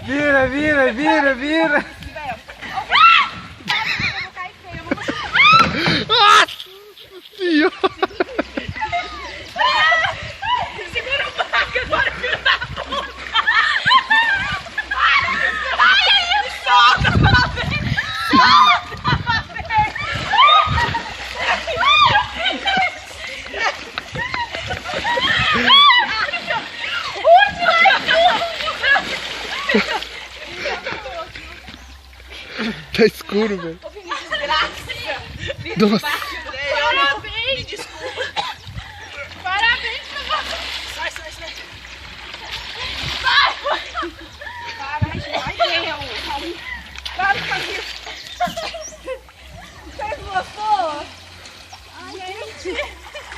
Vira, vira, vira, vira. Nossa senhora! Segura o barco agora, filho da puta! Solta, Fabê! Solta, Fabê! Tá escuro, velho. Desgraça! Nossa.